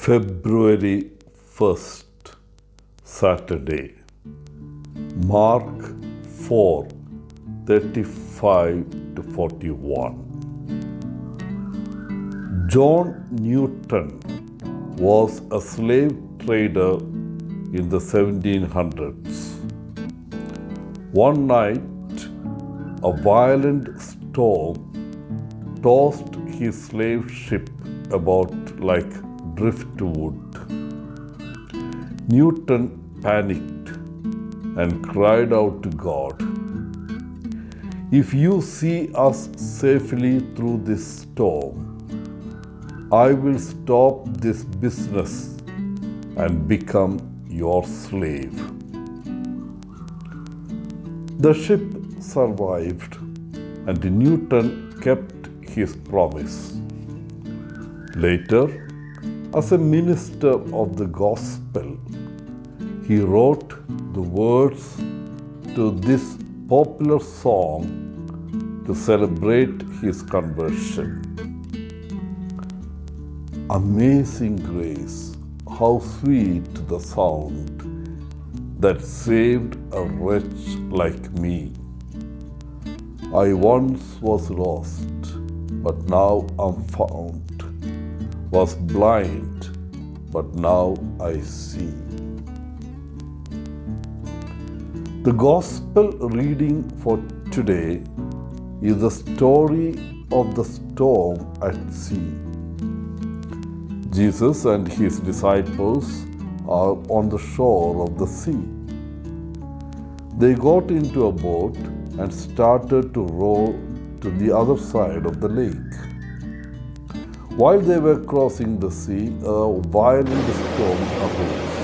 February 1st, Saturday. Mark 4, 35 to 41. John Newton was a slave trader in the 1700s. One night, a violent storm tossed his slave ship about like driftwood. Newton panicked and cried out to God, "If you see us safely through this storm, I will stop this business and become your slave." The ship survived and Newton kept his promise. Later, as a minister of the gospel, he wrote the words to this popular song to celebrate his conversion. Amazing grace, how sweet the sound that saved a wretch like me. I once was lost, but now I'm found. Was blind, but now I see. The gospel reading for today is the story of the storm at sea. Jesus and his disciples are on the shore of the sea. They got into a boat and started to row to the other side of the lake. While they were crossing the sea, a violent storm arose.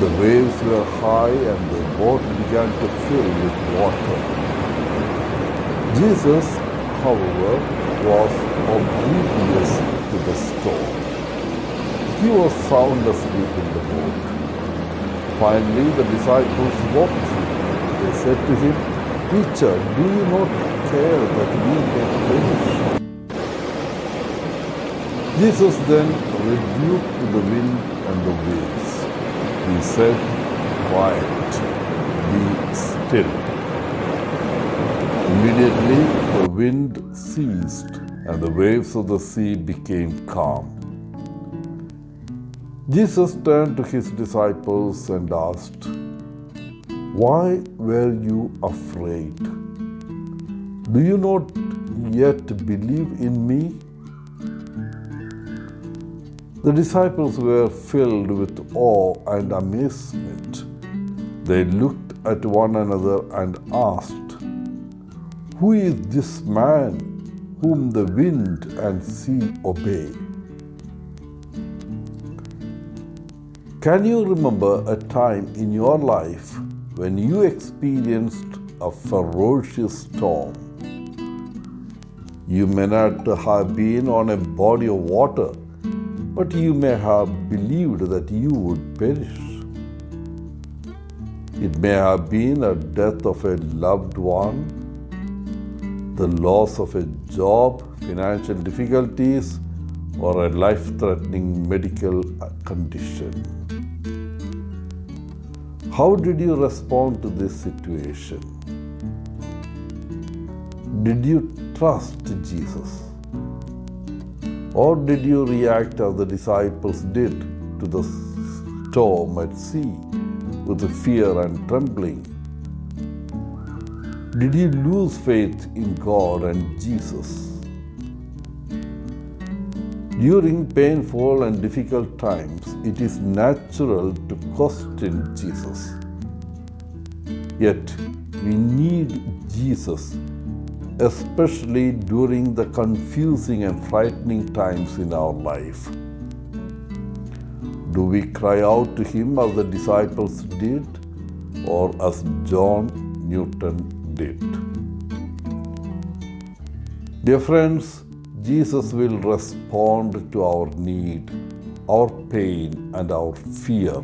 The waves were high and the boat began to fill with water. Jesus, however, was oblivious to the storm. He was sound asleep in the boat. Finally, the disciples woke him. They said to him, "Teacher, do you not care that we may perish?" Jesus then rebuked the wind and the waves. He said, "Quiet, be still." Immediately the wind ceased and the waves of the sea became calm. Jesus turned to his disciples and asked, "Why were you afraid? Do you not yet believe in me?" The disciples were filled with awe and amazement. They looked at one another and asked, "Who is this man whom the wind and sea obey?" Can you remember a time in your life when you experienced a ferocious storm? You may not have been on a body of water, but you may have believed that you would perish. It may have been a death of a loved one, the loss of a job, financial difficulties, or a life-threatening medical condition. How did you respond to this situation? Did you trust Jesus? Or did you react as the disciples did to the storm at sea with fear and trembling? Did you lose faith in God and Jesus? During painful and difficult times, it is natural to question Jesus. Yet, we need Jesus, especially during the confusing and frightening times in our life. Do we cry out to Him as the disciples did, or as John Newton did? Dear friends, Jesus will respond to our need, our pain, and our fear.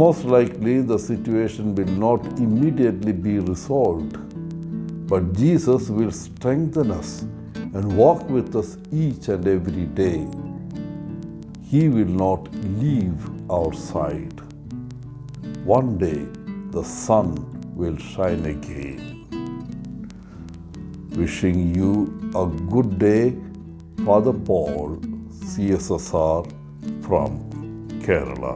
Most likely, the situation will not immediately be resolved, but Jesus will strengthen us and walk with us each and every day He will not leave our side. One day the sun will shine again. Wishing you a good day, Father Paul, CSSR from Kerala.